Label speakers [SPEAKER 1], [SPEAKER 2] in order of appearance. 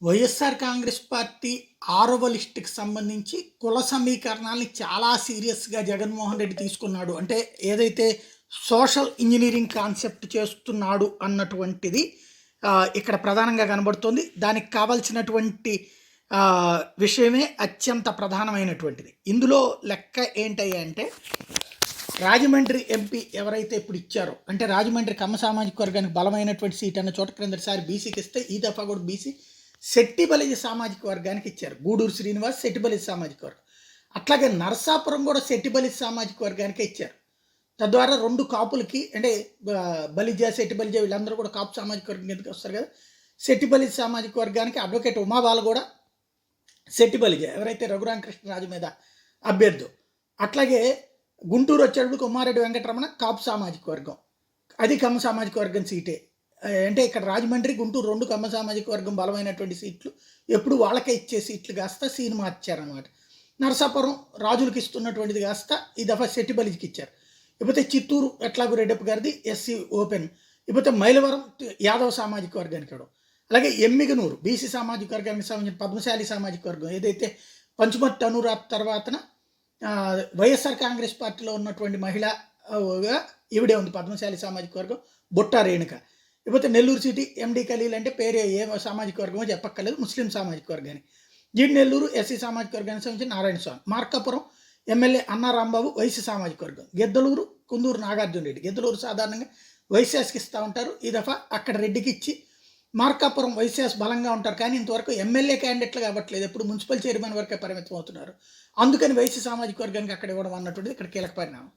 [SPEAKER 1] YSR Congress party 6వ లిస్టుకి సంబంధించి కుల సమీకరణాల్ని చాలా సీరియస్‌గా జగన్మోహన్ రెడ్డి తీసుకున్నాడు. అంటే ఏదైతే సోషల్ ఇంజినీరింగ్ కాన్సెప్ట్ చేస్తున్నాడు అన్నటువంటిది ఇక్కడ ప్రధానంగా కనబడుతోంది. దానికి కావాల్సినటువంటి విషయమే అత్యంత ప్రధానమైనటువంటిది. ఇందులో లెక్క ఏంటయ్యా అంటే రాజమండ్రి ఎంపీ ఎవరైతే ఇప్పుడు ఇచ్చారో, అంటే రాజమండ్రి కమ్మ సామాజిక వర్గానికి బలమైనటువంటి సీట్ అన్న చోట క్రిందటిసారి బీసీకి ఇస్తే ఈ దఫా కూడా బీసీ శెట్టిబలిజ సామాజిక వర్గానికి ఇచ్చారు. గూడూరు శ్రీనివాస్ శెట్టిబలిజ సామాజిక వర్గం. అట్లాగే నరసాపురం కూడా శెట్టిబలిజ సామాజిక వర్గానికే ఇచ్చారు. తద్వారా రెండు కాపులకి, అంటే బలిజ శెట్టిబలిజ వీళ్ళందరూ కూడా కాపు సామాజిక వర్గం కిందకి వస్తారు కదా. శెట్టిబలిజ సామాజిక వర్గానికి అడ్వకేట్ ఉమాబాల కూడా శెట్టిబలిజ, ఎవరైతే రఘురామకృష్ణరాజు మీద అభ్యర్థు. అట్లాగే గుంటూరు వచ్చేటప్పుడు కొమ్మారెడ్డి వెంకటరమణ కాపు సామాజిక వర్గం, అది కమ్మ సామాజిక వర్గం సీటే. అంటే ఇక్కడ రాజమండ్రి గుంటూరు రెండు కమ్మ సామాజిక వర్గం బలమైనటువంటి సీట్లు, ఎప్పుడు వాళ్ళకే ఇచ్చే సీట్లు కాస్త సీన్ మార్చారనమాట. నరసాపురం రాజులకి ఇస్తున్నటువంటిది కాస్త ఈ దఫా శెట్టిబలికి ఇచ్చారు. ఇకపోతే చిత్తూరు ఎట్లాగూ రెడ్డప్ప గారిది ఎస్సీ ఓపెన్. ఇకపోతే మైలవరం యాదవ సామాజిక వర్గానికి ఇవ్వడం. అలాగే ఎమ్మిగనూరు బీసీ సామాజిక వర్గానికి సంబంధించిన పద్మశాలి సామాజిక వర్గం, ఏదైతే పంచుమర్తి అనురాధ్ తర్వాతన వైఎస్ఆర్ కాంగ్రెస్ పార్టీలో ఉన్నటువంటి మహిళగా ఈవిడే ఉంది పద్మశాలి సామాజిక వర్గం, బుట్టా రేణుక. ఇకపోతే నెల్లూరు సిటీ ఎండి ఖలీల్, అంటే పేరే ఏ సామాజిక వర్గమో చెప్పక్కర్లేదు, ముస్లిం సామాజిక వర్గానికి. జీడి నెల్లూరు ఎస్సీ సామాజిక వర్గానికి సంబంధించి నారాయణ స్వామి. మార్కాపురం ఎమ్మెల్యే అన్నారాంబాబు వైసీ సామాజిక వర్గం. గిద్దలూరు కుందూరు నాగార్జున రెడ్డి. గిద్దలూరు సాధారణంగా వైశ్యాస్కి ఇస్తూ ఉంటారు, ఈ దఫా అక్కడ రెడ్డికి ఇచ్చి మార్కాపురం వైశ్యాస్ బలంగా ఉంటారు, కానీ ఇంతవరకు ఎమ్మెల్యే క్యాండిడేట్లు కావట్లేదు, ఎప్పుడు మున్సిపల్ చైర్మన్ వరకే పరిమితం అవుతున్నారు. అందుకని వైసీ సామాజిక వర్గానికి అక్కడ ఇవ్వడం అన్నటువంటిది ఇక్కడ కీలక పరిణామం.